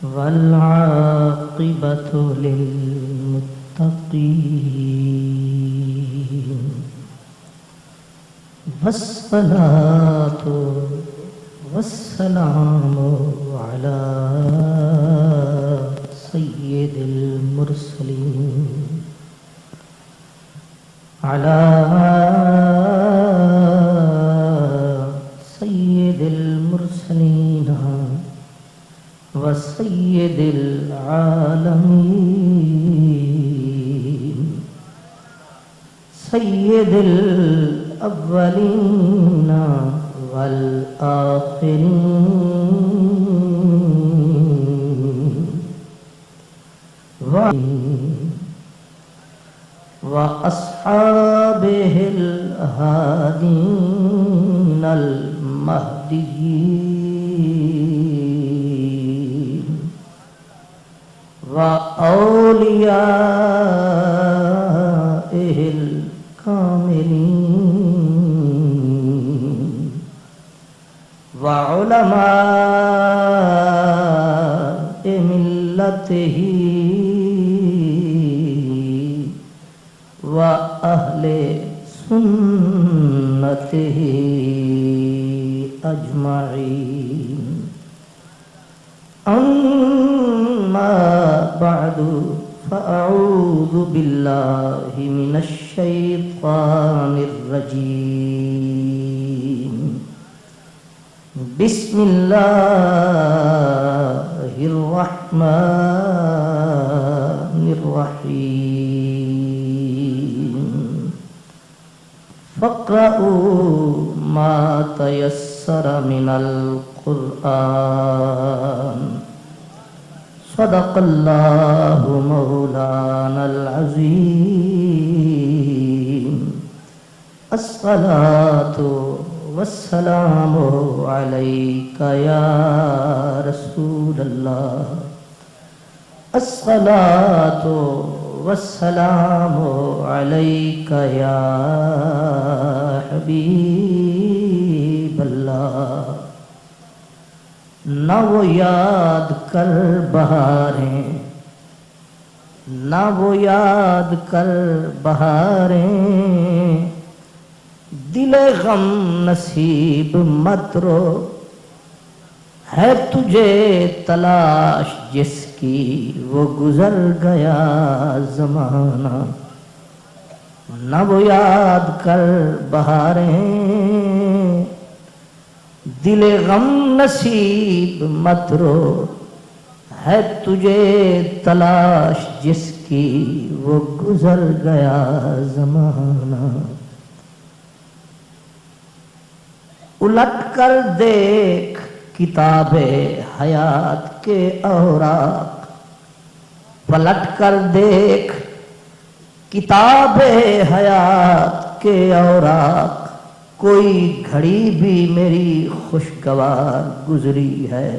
والعاقبة للمتقين والصلاة والسلام على سيد المرسلين على سيد المرسلين وسيد العالمين سيد الأولين والآخرين وأصحابه الهادين المهديين وأوليائه الكاملين وعلماء ملته وأهل سنته أجمعين أما بعد فأعوذ بالله من الشيطان الرجيم بسم الله الرحمن الرحيم فاقرؤوا ما تيسر من القرآن صدق الله مولانا العظيم الصلاة والسلام عليك يا رسول الله الصلاة والسلام عليك يا حبيب الله نہ وہ یاد کر بہاریں نہ وہ یاد کر بہاریں دل غم نصیب مت رو ہے تجھے تلاش جس کی وہ گزر گیا زمانہ نہ وہ یاد کر بہاریں دل غم نصیب مت رو ہے تجھے تلاش جس کی وہ گزر گیا زمانہ الٹ کر دیکھ کتاب حیات کے اوراق پلٹ کر دیکھ کتاب حیات کے اوراق کوئی گھڑی بھی میری خوشگوار گزری ہے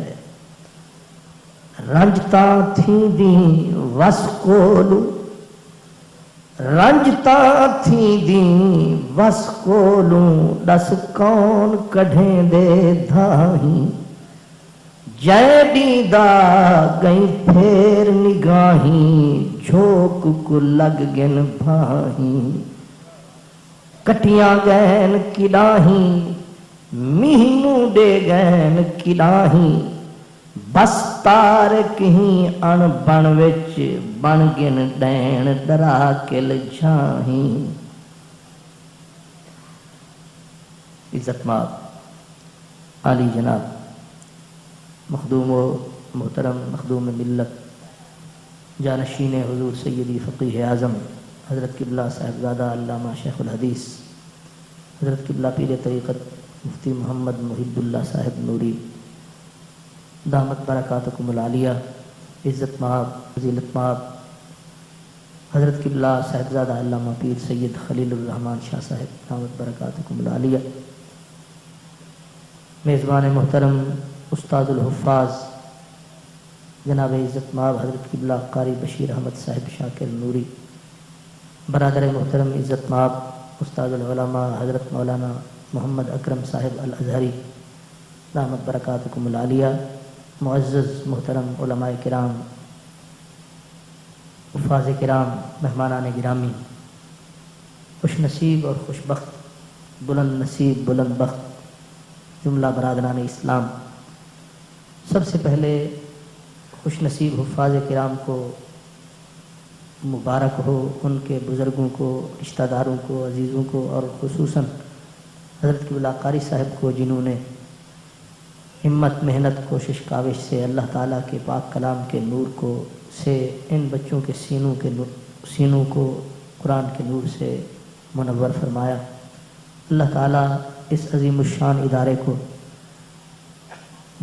رنجتاں تھیں دیں وس کولو رنجتاں تھیں دیں وس کولوں دس کون کڈھیں دے دھاہیں جے ڈیندہ گئیں پھیر نگاہیں جھوک کو لگ گن بھاہیں کٹیاں گین کڈاہیں مہینوں دے گین کڈاہیں بس تار کہیں ان بن وچ بن گن ڈین ڈرا کل جاہیں عزت مآب عالی جناب مخدوم و محترم مخدوم ملت جانشین حضور سیدی فقیہ اعظم حضرت قبلہ صاحبزادہ علامہ شیخ الحدیث حضرت قبلہ پیر طریقت مفتی محمد محب اللہ صاحب نوری دامت برکاتکم العالیہ عزت مآب فضیلت مآب حضرت قبلہ صاحبزادہ علامہ پیر سید خلیل الرحمن شاہ صاحب دامت برکاتکم العالیہ میزبان محترم استاد الحفاظ جناب عزت مآب حضرت قبلہ قاری بشیر احمد صاحب شاکر نوری برادر محترم عزت مآب استاد العلماء حضرت مولانا محمد اکرم صاحب الازہری دامت برکاتکم العالیہ معزز محترم علماء کرام، حفاظ کرام، مہمانان گرامی، خوش نصیب اور خوش بخت، بلند نصیب بلند بخت جملہ برادران اسلام، سب سے پہلے خوش نصیب حفاظ کرام کو مبارک ہو، ان کے بزرگوں کو، رشتہ داروں کو، عزیزوں کو، اور خصوصاً حضرت قبلہ قاری صاحب کو، جنہوں نے ہمت، محنت، کوشش، کاوش سے اللہ تعالیٰ کے پاک کلام کے نور کو سے ان بچوں کے سینوں کو قرآن کے نور سے منور فرمایا۔ اللہ تعالیٰ اس عظیم الشان ادارے کو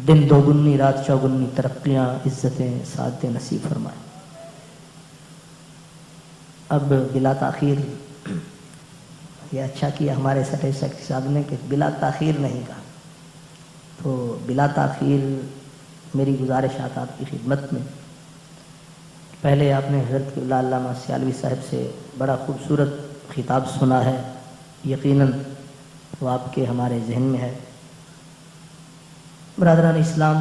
دن دوگنی رات چوگنی ترقیاں، عزتیں، سعادتیں نصیب فرمائے۔ اب بلا تاخیر، یہ اچھا کیا ہمارے سٹیج سیکرٹری صاحب نے کہ بلا تاخیر نہیں کہا، تو بلا تاخیر میری گزارشات آپ کی خدمت میں۔ پہلے آپ نے حضرت قبلہ علامہ سیالوی صاحب سے بڑا خوبصورت خطاب سنا ہے، یقیناً وہ آپ کے ہمارے ذہن میں ہے۔ برادران اسلام،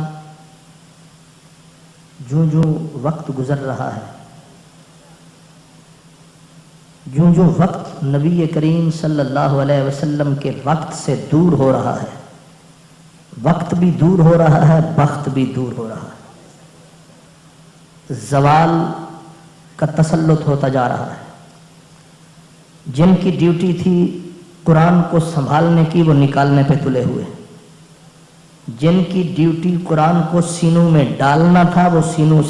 جوں جوں وقت گزر رہا ہے، جوں جوں وقت نبی کریم صلی اللہ علیہ وسلم کے وقت سے دور ہو رہا ہے، وقت بھی دور ہو رہا ہے، بخت بھی دور ہو رہا ہے، زوال کا تسلط ہوتا جا رہا ہے۔ جن کی ڈیوٹی تھی قرآن کو سنبھالنے کی، وہ نکالنے پہ تلے ہوئے۔ جن کی ڈیوٹی قرآن کو سینوں میں ڈالنا تھا، وہ سینوں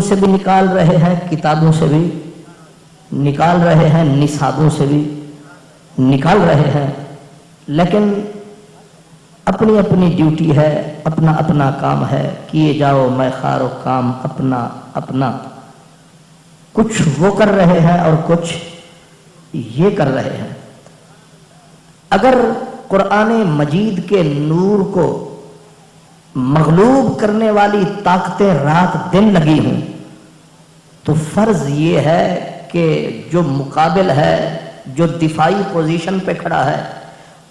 سے بھی نکال رہے ہیں، کتابوں سے بھی نکال رہے ہیں، نصابوں سے بھی نکال رہے ہیں، لیکن اپنی اپنی ڈیوٹی ہے، اپنا اپنا کام ہے، کیے جاؤ میں خار و کام اپنا اپنا۔ کچھ وہ کر رہے ہیں اور کچھ یہ کر رہے ہیں۔ اگر قرآن مجید کے نور کو مغلوب کرنے والی طاقتیں رات دن لگی ہوں، تو فرض یہ ہے کہ جو مقابل ہے، جو دفاعی پوزیشن پہ کھڑا ہے،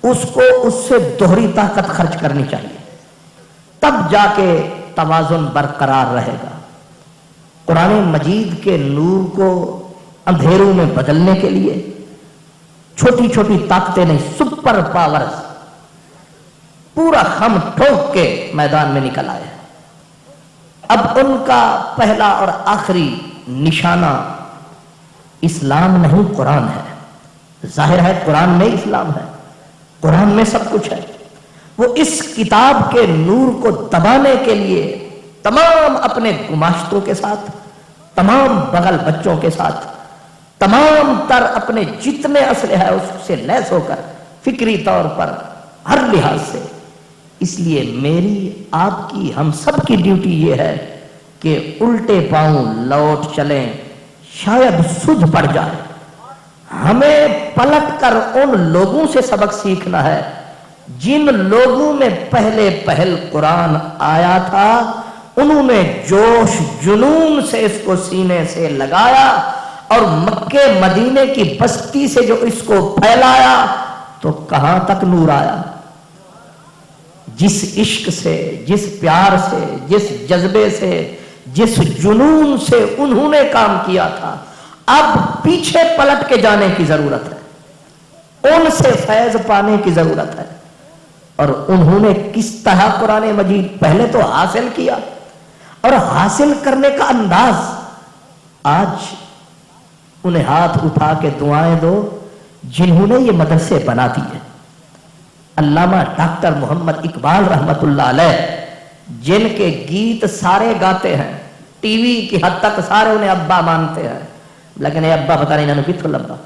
اس کو اس سے دوہری طاقت خرچ کرنی چاہیے، تب جا کے توازن برقرار رہے گا۔ قرآن مجید کے نور کو اندھیروں میں بدلنے کے لیے چھوٹی چھوٹی طاقتیں نہیں، سپر پاورز پورا خم ٹھوک کے میدان میں نکل آئے۔ اب ان کا پہلا اور آخری نشانہ اسلام نہیں، قرآن ہے۔ ظاہر ہے قرآن میں اسلام ہے، قرآن میں سب کچھ ہے۔ وہ اس کتاب کے نور کو دبانے کے لیے تمام اپنے گماشتوں کے ساتھ، تمام بغل بچوں کے ساتھ، تمام تر اپنے جتنے اسلحہ ہے اس سے لیس ہو کر، فکری طور پر، ہر لحاظ سے۔ اس لیے میری، آپ کی، ہم سب کی ڈیوٹی یہ ہے کہ الٹے پاؤں لوٹ چلیں، شاید سدھ پڑ جائے۔ ہمیں پلٹ کر ان لوگوں سے سبق سیکھنا ہے جن لوگوں میں پہل قرآن آیا تھا، انہوں نے جوش جنون سے اس کو سینے سے لگایا اور مکے مدینے کی بستی سے جو اس کو پھیلایا، تو کہاں تک نور آیا۔ جس عشق سے، جس پیار سے، جس جذبے سے، جس جنون سے انہوں نے کام کیا تھا، اب پیچھے پلٹ کے جانے کی ضرورت ہے، ان سے فیض پانے کی ضرورت ہے۔ اور انہوں نے کس طرح قرآن مجید پہلے تو حاصل کیا، اور حاصل کرنے کا انداز، آج انہیں ہاتھ اٹھا کے دعائیں دو جنہوں نے یہ مدرسے بنا دیے۔ علامہ ڈاکٹر محمد اقبال رحمت اللہ علیہ، جن کے گیت سارے گاتے ہیں، ٹی وی کی حد تک سارے انہیں ابا مانتے ہیں، لیکن یہ ابا پتہ نہیں انہوں کتوں لبا،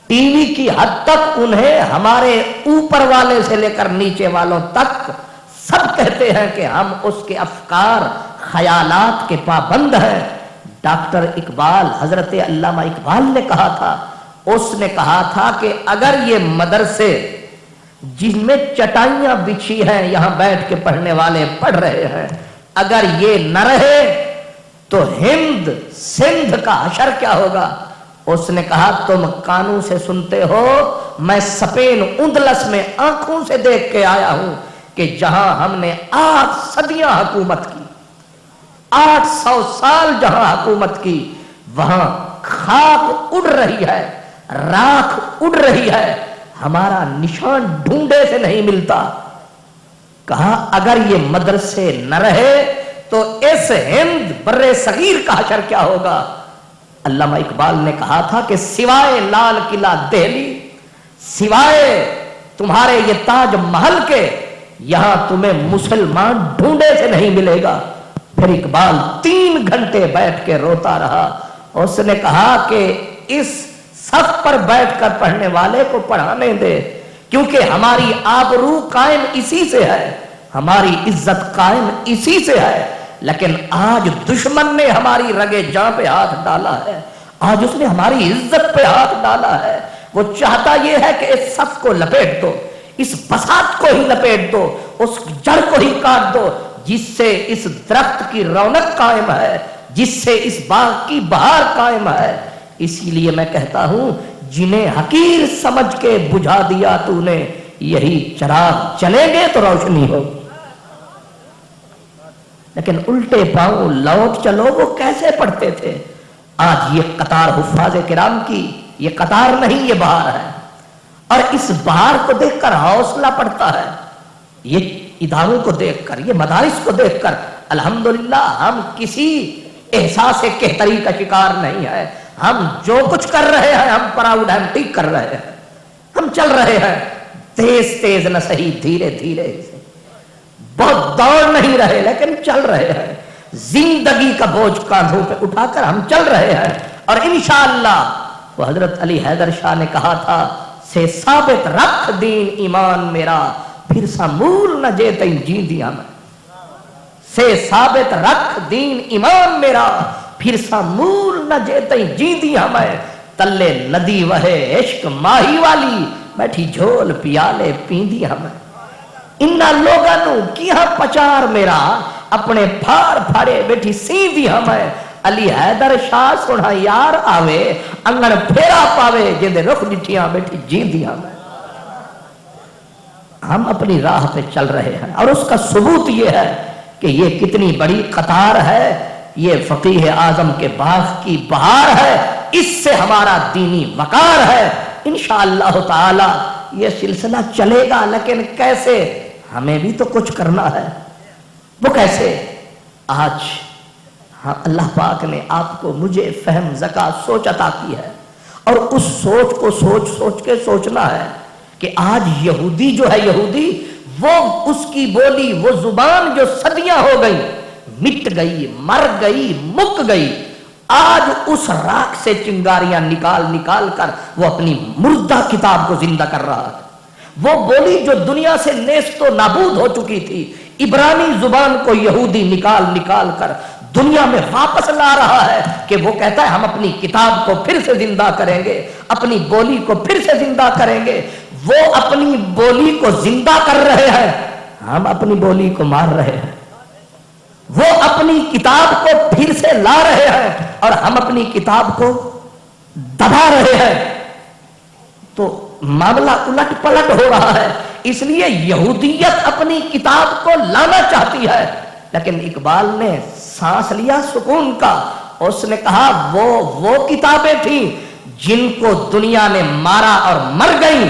ٹی وی کی حد تک انہیں ہمارے اوپر والے سے لے کر نیچے والوں تک سب کہتے ہیں کہ ہم اس کے افکار، خیالات کے پابند ہیں۔ ڈاکٹر اقبال، حضرت علامہ اقبال نے کہا تھا، اس نے کہا تھا کہ اگر یہ مدرسے جن میں چٹائیاں بچھی ہیں، یہاں بیٹھ کے پڑھنے والے پڑھ رہے ہیں، اگر یہ نہ رہے تو ہند سندھ کا حشر کیا ہوگا؟ اس نے کہا تم کانوں سے سنتے ہو، میں سپین اندلس میں آنکھوں سے دیکھ کے آیا ہوں کہ جہاں ہم نے 8 صدیاں حکومت کی، 800 سال جہاں حکومت کی، وہاں خاک اڑ رہی ہے، راکھ اڑ رہی ہے، ہمارا نشان ڈھونڈے سے نہیں ملتا۔ کہا اگر یہ مدرسے نہ رہے تو اس ہند بر صغیر کا حشر کیا ہوگا؟ علامہ اقبال نے کہا تھا کہ سوائے لال قلعہ دہلی، سوائے تمہارے یہ تاج محل کے، یہاں تمہیں مسلمان ڈھونڈے سے نہیں ملے گا۔ پھر اقبال 3 گھنٹے بیٹھ کے روتا رہا، اس نے کہا کہ اس صف پر بیٹھ کر پڑھنے والے کو پڑھانے دے، کیونکہ ہماری آبرو قائم اسی سے ہے، ہماری عزت قائم اسی سے ہے، لیکن آج دشمن نے ہماری رگے جاں پہ ہاتھ ڈالا ہے، آج اس نے ہماری عزت پہ ہاتھ ڈالا ہے۔ وہ چاہتا یہ ہے کہ اس صف کو لپیٹ دو، اس بساط کو ہی لپیٹ دو، اس جڑ کو ہی کاٹ دو جس سے اس درخت کی رونق قائم ہے، جس سے اس باغ کی بہار قائم ہے۔ اسی لیے میں کہتا ہوں جنہیں حقیر سمجھ کے بجھا دیا تو نے، یہی چراغ چلیں گے تو روشنی ہو۔ لیکن الٹے پاؤں لوٹ چلو، وہ کیسے پڑھتے تھے؟ آج یہ قطار حفاظ کرام کی، یہ قطار نہیں، یہ بہار ہے، اور اس بہار کو دیکھ کر حوصلہ پڑتا ہے، یہ اداروں کو دیکھ کر، یہ مدارس کو دیکھ کر الحمدللہ ہم کسی احساس کہتری کا شکار نہیں ہے۔ ہم جو کچھ کر رہے ہیں ہم پراؤڈ، ہم ٹھیک کر رہے ہیں، ہم چل رہے ہیں تیز تیز نہ صحیح، دھیرے دھیرے، بہت دوڑ نہیں رہے لیکن چل رہے ہیں، زندگی کا بوجھ کاندھوں پہ اٹھا کر ہم چل رہے ہیں، اور انشاءاللہ وہ حضرت علی حیدر شاہ نے کہا تھا سے ثابت رکھ دین ایمان میرا، پھر سا مول نہ جے تین جی دیا میں، سے ثابت رکھ دین ایمان میرا، پھر سا مول نہ جے تین جی دیا میں، تلے ندی وہے عشق ماہی والی، بیٹھی جھول پیالے پیندی ہمیں، انہا لوگانو کیا پچار میرا، اپنے پھاڑ پھاڑے بیٹھی سیندی ہمیں، علی حیدر شاہ سوڑا یار آوے، انگن پھیرا پاوے، جیندے رخ ڈٹھیاں بیٹھی جیندی ہمیں۔ ہم اپنی راہ پہ چل رہے ہیں، اور اس کا ثبوت یہ ہے کہ یہ کتنی بڑی قطار ہے، یہ فقیہ اعظم کے باغ کی بہار ہے، اس سے ہمارا دینی وقار ہے۔ انشاءاللہ تعالی یہ سلسلہ چلے گا، لیکن کیسے؟ ہمیں بھی تو کچھ کرنا ہے۔ وہ کیسے؟ آج اللہ پاک نے آپ کو مجھے فہم ذکا سوچ عطا کی ہے، اور اس سوچ کو سوچ کے سوچنا ہے کہ آج یہودی جو ہے، یہودی وہ اس کی بولی، وہ زبان جو صدیاں ہو گئی، مٹ گئی، مر گئی، مک گئی، آج اس راکھ سے چنگاریاں نکال کر وہ اپنی مردہ کتاب کو زندہ کر رہا ہے۔ وہ بولی جو دنیا سے نیست و نابود ہو چکی تھی، عبرانی زبان کو یہودی نکال کر دنیا میں واپس لا رہا ہے، کہ وہ کہتا ہے ہم اپنی کتاب کو پھر سے زندہ کریں گے، اپنی بولی کو پھر سے زندہ کریں گے۔ وہ اپنی بولی کو زندہ کر رہے ہیں، ہم اپنی بولی کو مار رہے ہیں۔ وہ اپنی کتاب کو پھر سے لا رہے ہیں، اور ہم اپنی کتاب کو دبا رہے ہیں۔ تو معاملہ الٹ پلٹ ہو رہا ہے۔ اس لیے یہودیت اپنی کتاب کو لانا چاہتی ہے، لیکن اقبال نے سانس لیا سکون کا، اس نے کہا وہ کتابیں تھیں جن کو دنیا نے مارا اور مر گئی،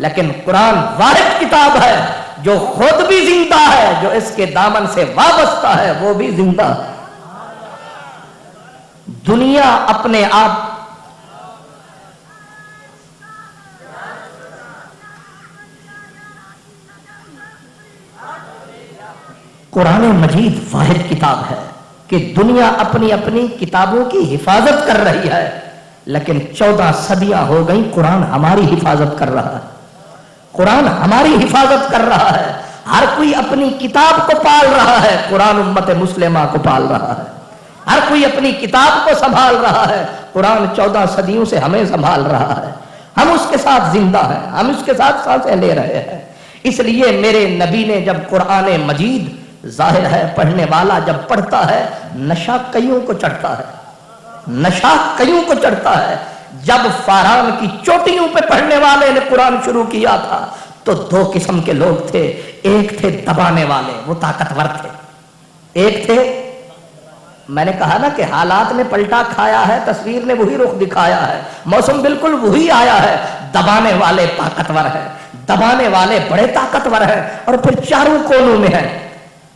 لیکن قرآن واحد کتاب ہے جو خود بھی زندہ ہے، جو اس کے دامن سے وابستہ ہے وہ بھی زندہ۔ دنیا اپنے آپ قرآن مجید واحد کتاب ہے کہ دنیا اپنی کتابوں کی حفاظت کر رہی ہے، لیکن 14 صدیاں ہو گئیں، قرآن ہماری حفاظت کر رہا ہے، قرآن ہماری حفاظت کر رہا ہے۔ ہر کوئی اپنی کتاب کو پال رہا ہے، قرآن امت مسلمہ کو پال رہا ہے۔ ہر کوئی اپنی کتاب کو سنبھال رہا ہے، قرآن 14 صدیوں سے ہمیں سنبھال رہا ہے۔ ہم اس کے ساتھ زندہ ہیں، ہم اس کے ساتھ سانسیں لے رہے ہیں۔ اس لیے میرے نبی نے جب قرآن مجید، ظاہر ہے پڑھنے والا جب پڑھتا ہے نشہ کئیوں کو چڑھتا ہے، نشہ کئیوں کو چڑھتا ہے۔ جب فاران کی چوٹیوں پہ پڑھنے والے نے قرآن شروع کیا تھا تو دو قسم کے لوگ تھے، ایک تھے دبانے والے، وہ طاقتور تھے، ایک تھے، میں نے کہا نا کہ حالات نے پلٹا کھایا ہے، تصویر نے وہی رخ دکھایا ہے، موسم بالکل وہی آیا ہے، دبانے والے طاقتور ہیں، دبانے والے بڑے طاقتور ہیں، اور پھر چاروں کونوں میں ہیں،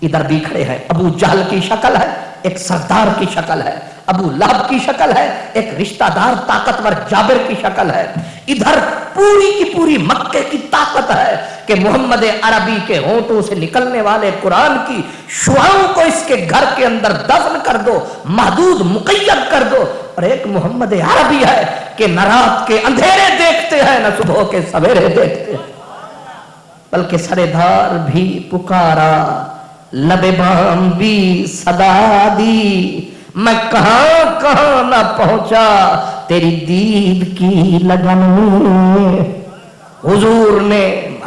ادھر بھی کھڑے ہیں، ابو جہل کی شکل ہے، ایک سردار کی شکل ہے، ابو لہب کی شکل ہے، ایک رشتہ دار طاقتور جابر کی شکل ہے، ادھر پوری کی پوری مکے کی طاقت ہے کہ محمد عربی کے ہونٹوں سے نکلنے والے قرآن کی شعاؤں کو اس کے گھر کے اندر دفن کر دو، محدود مقید کر دو، اور ایک محمد عربی ہے کہ نہ رات کے اندھیرے دیکھتے ہیں نہ صبح کے سویرے دیکھتے ہیں، بلکہ سرے دھار بھی پکارا، لب بام بھی صدا دی، میں کہاں کہاں نہ پہنچا تیری دید کی لگن میں۔ حضور نے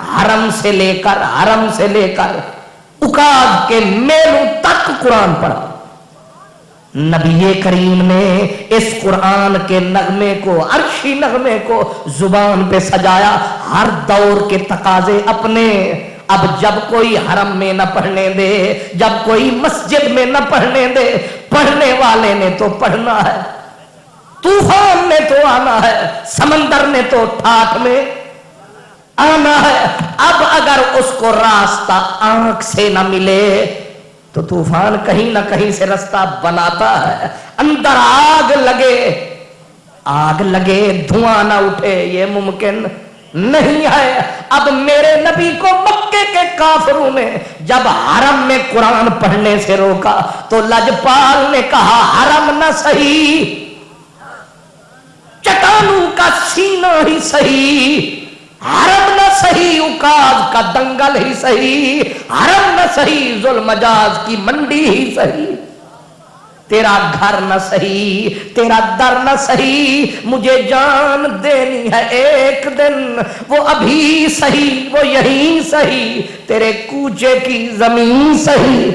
حرم سے لے کر عکاظ کے میلوں تک قرآن پڑھا، نبی کریم نے اس قرآن کے نغمے کو، عرشی نغمے کو زبان پہ سجایا، ہر دور کے تقاضے اپنے۔ اب جب کوئی حرم میں نہ پڑھنے دے، جب کوئی مسجد میں نہ پڑھنے دے، پڑھنے والے نے تو پڑھنا ہے، طوفان نے تو آنا ہے، سمندر نے تو ٹھاٹھ میں آنا ہے۔ اب اگر اس کو راستہ آنکھ سے نہ ملے تو طوفان کہیں نہ کہیں سے راستہ بناتا ہے، اندر آگ لگے دھواں نہ اٹھے، یہ ممکن نہیں ہے۔ اب میرے نبی کو مکے کے کافروں نے جب حرم میں قرآن پڑھنے سے روکا تو لجپال نے کہا حرم نہ صحیح، چٹانوں کا سینہ ہی صحیح، حرم نہ صحیح عکاظ کا دنگل ہی صحیح، حرم نہ صحیح ذوالمجاز کی منڈی ہی صحیح، تیرا گھر نہ صحیح، تیرا در نہ صحیح، مجھے جان دینی ہے ایک دن، وہ ابھی صحیح، وہ یہیں صحیح، تیرے کوچے کی زمین صحیح۔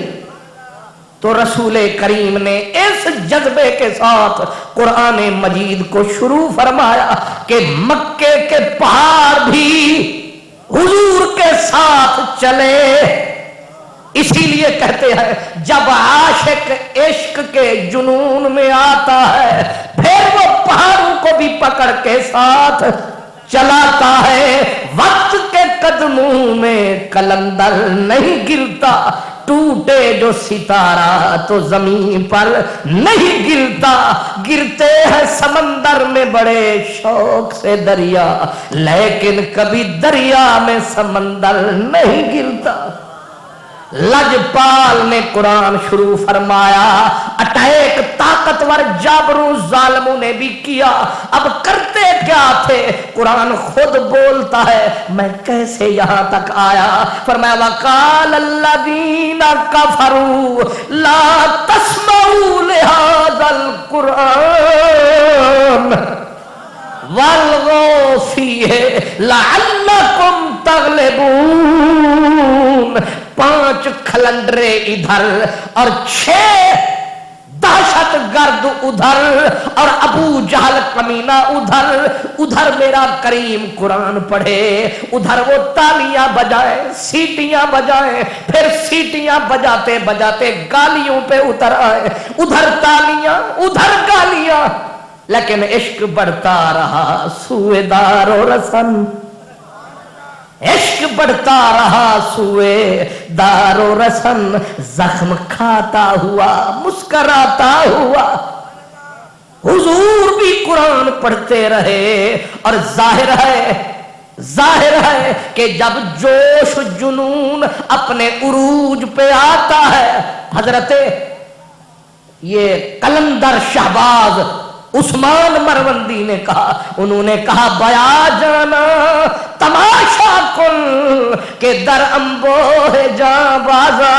تو رسول کریم نے اس جذبے کے ساتھ قرآن مجید کو شروع فرمایا کہ مکے کے پہاڑ بھی حضور کے ساتھ چلے۔ اسی لیے کہتے ہیں جب عاشق عشق کے جنون میں آتا ہے پھر وہ پہاڑوں کو بھی پکڑ کے ساتھ چلاتا ہے۔ وقت کے قدموں میں قلندر نہیں گرتا، ٹوٹے جو ستارہ تو زمین پر نہیں گرتا، گرتے ہیں سمندر میں بڑے شوق سے دریا، لیکن کبھی دریا میں سمندر نہیں گرتا۔ لجپال نے قرآن شروع فرمایا، اٹیک طاقتور جابروں ظالموں نے بھی کیا، اب کرتے کیا تھے؟ قرآن خود بولتا ہے میں کیسے یہاں تک آیا۔ فرمایا وقال الذین کفروا لا تسمعوا لہذا القرآن والغوا فیہ لعلکم تغلبون۔ 5 کھلنڈرے ادھر اور 6 دہشت گرد ادھر اور ابو جہل کمینہ ادھر میرا کریم قرآن پڑھے، ادھر وہ تالیاں بجائے، سیٹیاں بجائے، پھر سیٹیاں بجاتے بجاتے گالیوں پہ اتر آئے، ادھر تالیاں ادھر گالیاں، لیکن عشق بڑھتا رہا سوئے دار و رسن، عشق بڑھتا رہا سوئے دار و رسن، زخم کھاتا ہوا مسکراتا ہوا۔ حضور بھی قرآن پڑھتے رہے، اور ظاہر ہے کہ جب جوش جنون اپنے عروج پہ آتا ہے، حضرت یہ قلندر شہباز عثمان مروندی نے کہا، انہوں نے کہا بیا جانا تماشا کن کہ در انبوہ جاں بازا،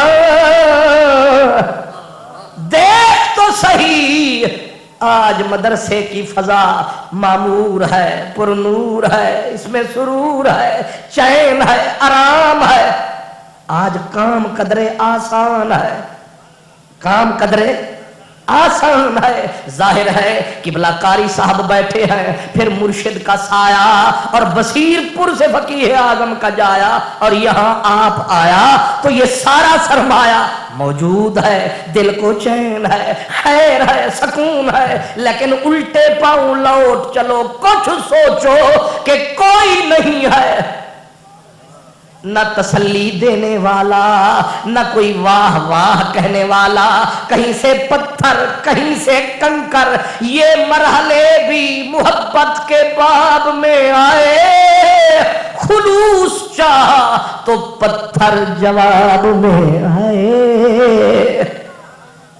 دیکھ تو صحیح آج مدرسے کی فضا معمور ہے، پر نور ہے، اس میں سرور ہے، چین ہے، آرام ہے، آج کام قدرے آسان ہے، کام قدرے آسان ہے. ظاہر ہے قبلہ قاری صاحب بیٹھے ہیں, پھر مرشد کا سایہ اور بصیر پور سے فقیہ اعظم کا جایا, اور یہاں آپ آیا تو یہ سارا سرمایہ موجود ہے. دل کو چین ہے, خیر ہے, سکون ہے, لیکن الٹے پاؤں لوٹ چلو, کچھ سوچو کہ کوئی نہیں ہے, نہ تسلی دینے والا, نہ کوئی واہ واہ کہنے والا, کہیں سے پتھر کہیں سے کنکر. یہ مرحلے بھی محبت کے باب میں آئے, خلوص چاہا تو پتھر جواب میں آئے.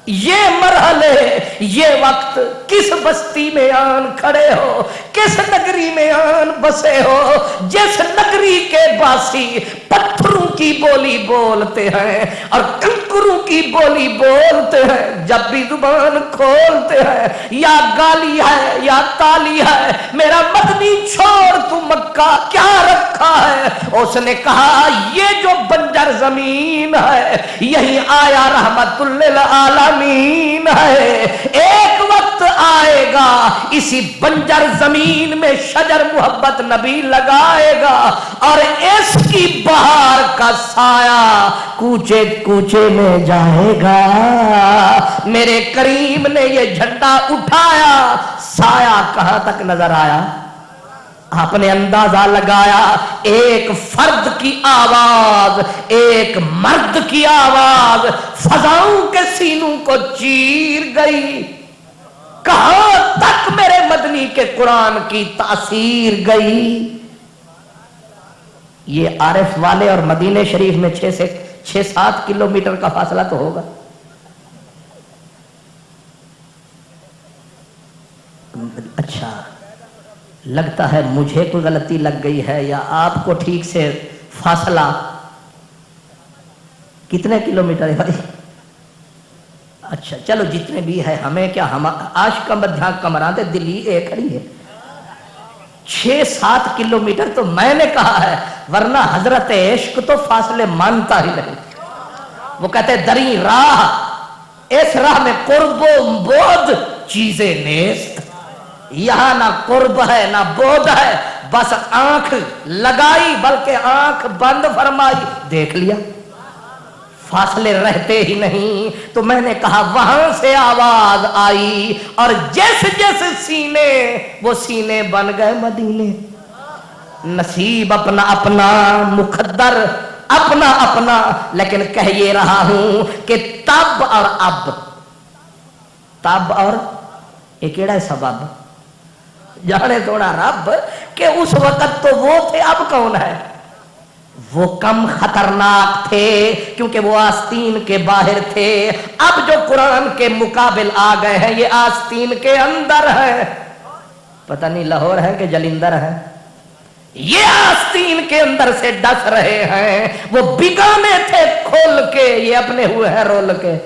یہ مرحلے, یہ وقت, کس بستی میں آن کھڑے ہو, کس نگری میں آن بسے ہو, جس نگری کے باسی پتھروں کی بولی بولتے ہیں اور کنکروں کی بولی بولتے ہیں, جب بھی زبان کھولتے ہیں یا گالی ہے یا تالی ہے, میرا مدنی چھوڑ تو مکہ کیا رکھا ہے. اس نے کہا یہ جو بنجر زمین ہے یہی آیا رحمت للعالمین ہے. ایک وقت آئے گا اسی بنجر زمین میں شجر محبت نبی لگائے گا, اور اس کی بہار کا سایہ کوچے کوچے میں جائے گا. میرے کریم نے یہ جھنڈا اٹھایا, سایہ کہاں تک نظر آیا؟ آپ نے اندازہ لگایا, ایک فرد کی آواز, ایک مرد کی آواز فضاؤں کے سینوں کو چیر گئی. کہاں تک میرے مدنی کے قرآن کی تاثیر گئی. یہ عارف والے اور مدینے شریف میں 6-7 کلومیٹر کا فاصلہ تو ہوگا. اچھا, لگتا ہے مجھے کوئی غلطی لگ گئی ہے, یا آپ کو ٹھیک سے فاصلہ کتنے کلومیٹر ہے بھائی؟ اچھا چلو جتنے بھی ہے, ہمیں کیا, ہم آج کا مدھیاں کمران دلی ایک کھڑی ہے. 6-7 کلومیٹر تو میں نے کہا ہے, ورنہ حضرت عشق تو فاصلے مانتا ہی نہیں. وہ کہتے دری راہ, اس راہ میں قرب و بود چیزیں نیست. یہاں نہ قرب ہے نہ بود ہے, بس آنکھ لگائی بلکہ آنکھ بند فرمائی, دیکھ لیا, فاصلے رہتے ہی نہیں. تو میں نے کہا وہاں سے آواز آئی, اور جیسے جیسے سینے, وہ سینے بن گئے مدینے. نصیب اپنا اپنا, مقدر اپنا اپنا, لیکن کہہ یہ رہا ہوں کہ تب اور اب, تب اور یہ کیڑا ہے سبب, جانے تھوڑا رب کہ اس وقت تو وہ تھے, اب کون ہے. وہ کم خطرناک تھے کیونکہ وہ آستین کے باہر تھے. اب جو قرآن کے مقابل آ گئے ہیں یہ آستین کے اندر ہے. پتہ نہیں لاہور ہے کہ جلندر ہے, یہ آستین کے اندر سے ڈس رہے ہیں. وہ بگانے تھے کھول کے, یہ اپنے ہوئے ہیں رول کے.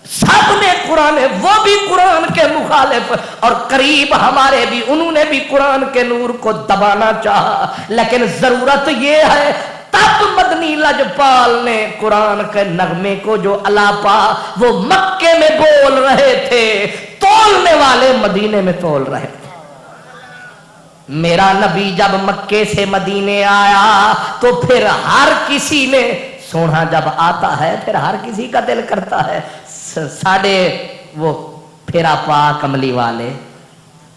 سب نے قرآن, وہ بھی قرآن کے مخالف, اور قریب ہمارے بھی, انہوں نے بھی قرآن کے نور کو دبانا چاہا. لیکن ضرورت یہ ہے, تب مدنی لجپال نے قرآن کے نغمے کو جو الاپا وہ مکے میں بول رہے تھے, تولنے والے مدینے میں تول رہے تھے. میرا نبی جب مکے سے مدینے آیا تو پھر ہر کسی نے, سونا جب آتا ہے پھر ہر کسی کا دل کرتا ہے ساڑھے وہ پھیرا پا کملی والے,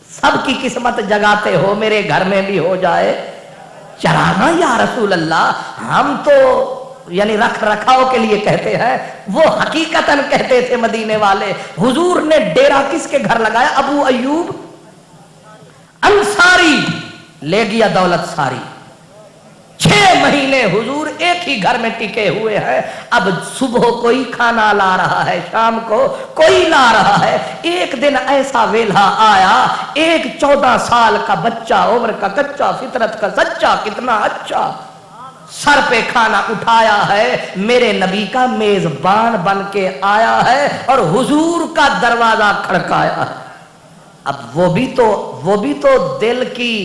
سب کی قسمت جگاتے ہو, میرے گھر میں بھی ہو جائے چرانا یا رسول اللہ. ہم تو یعنی رکھ رکھاؤ کے لیے کہتے ہیں, وہ حقیقتاً کہتے تھے مدینے والے. حضور نے ڈیرا کس کے گھر لگایا؟ ابو ایوب انصاری لے گیا دولت ساری. 6 مہینے حضور ایک ہی گھر میں ٹکے ہوئے ہیں. اب صبح کوئی کھانا لا رہا ہے, شام کو کوئی لا رہا ہے. ایک دن ایسا ویلھا آیا, ایک 14 سال کا بچہ, عمر کا کچا, فطرت کا سچا, کتنا اچھا, سر پہ کھانا اٹھایا ہے, میرے نبی کا میزبان بن کے آیا ہے, اور حضور کا دروازہ کھڑکایا ہے. اب وہ بھی تو دل کی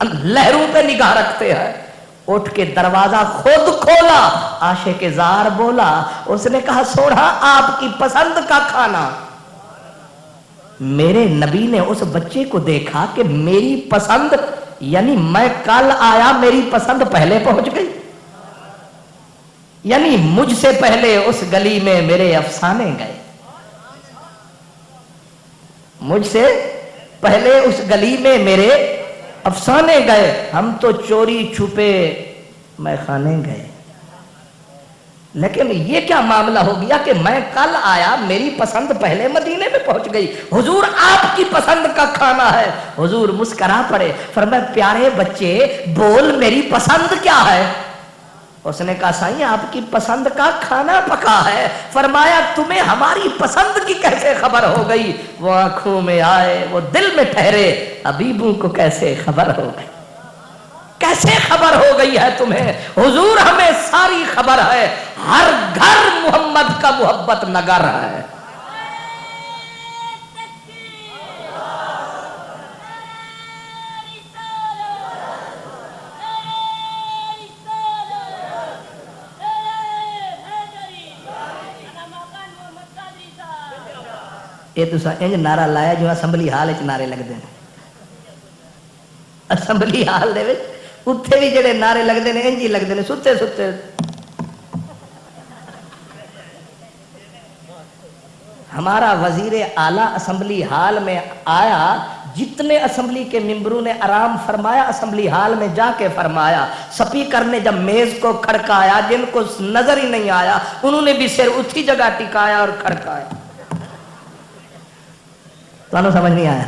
لہروں پہ نگاہ رکھتے ہیں. اٹھ کے دروازہ خود کھولا, عاشق زار بولا. اس نے کہا سوڑا آپ کی پسند کا کھانا. میرے نبی نے اس بچے کو دیکھا کہ میری پسند، یعنی میں کل آیا میری پسند پہلے پہنچ گئی، یعنی مجھ سے پہلے اس گلی میں میرے افسانے گئے، مجھ سے پہلے اس گلی میں میرے افسانے گئے، ہم تو چوری چھپے میں خانے گئے۔ لیکن یہ کیا معاملہ ہو گیا کہ میں کل آیا میری پسند پہلے مدینے میں پہنچ گئی، حضور آپ کی پسند کا کھانا ہے۔ حضور مسکرا پڑے، فرمایا پیارے بچے بول میری پسند کیا ہے؟ اس نے کہا سائیں آپ کی پسند کا کھانا پکا ہے۔ فرمایا تمہیں ہماری پسند کی کیسے خبر ہو گئی؟ وہ آنکھوں میں آئے وہ دل میں ٹھہرے، حبیبوں کو کیسے خبر ہو گئی؟ کیسے خبر ہو گئی ہے تمہیں؟ حضور ہمیں ساری خبر ہے، ہر گھر محمد کا محبت نگر ہے۔ یہ تو انج نعرہ لایا جو اسمبلی ہال وچ نعرے لگتے ہیں، اسمبلی ہال دے وچ اتنے بھی جڑے نعرے لگتے ہیں انج ہی لگتے ہیں، ستے ستے۔ ہمارا وزیر اعلیٰ اسمبلی ہال میں آیا، جتنے اسمبلی کے ممبروں نے آرام فرمایا اسمبلی ہال میں جا کے فرمایا، سپیکر نے جب میز کو کھڑکایا جن کو نظر ہی نہیں آیا انہوں نے بھی سر اسی جگہ ٹکایا اور کھڑکایا۔ تو سمجھ نہیں آیا؟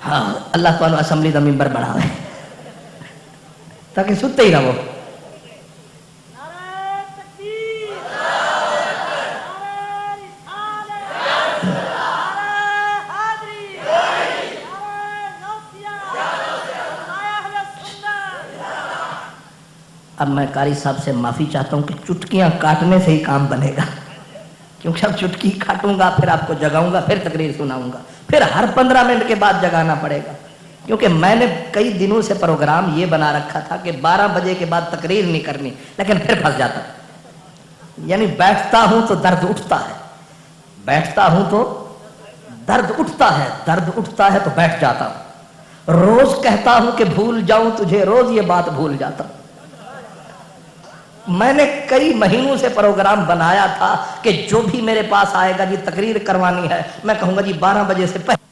ہاں اللہ تعالیٰ اسمبلی کا ممبر بڑھاوے تاکہ ستے ہی رہو۔ اب میں قاری صاحب سے معافی چاہتا ہوں کہ چٹکیاں کاٹنے سے ہی کام بنے گا، کیونکہ اب چٹکی کاٹوں گا پھر آپ کو جگاؤں گا پھر تقریر سناؤں گا، پھر ہر 15 منٹ کے بعد جگانا پڑے گا، کیونکہ میں نے کئی دنوں سے پروگرام یہ بنا رکھا تھا کہ 12 بجے کے بعد تقریر نہیں کرنی، لیکن پھر پھنس جاتا، یعنی بیٹھتا ہوں تو درد اٹھتا ہے، بیٹھتا ہوں تو درد اٹھتا ہے، درد اٹھتا ہے تو بیٹھ جاتا ہوں، روز کہتا ہوں کہ بھول جاؤں تجھے، روز یہ بات بھول جاتا ہوں۔ میں نے کئی مہینوں سے پروگرام بنایا تھا کہ جو بھی میرے پاس آئے گا جی تقریر کروانی ہے، میں کہوں گا جی 12 بجے سے پہلے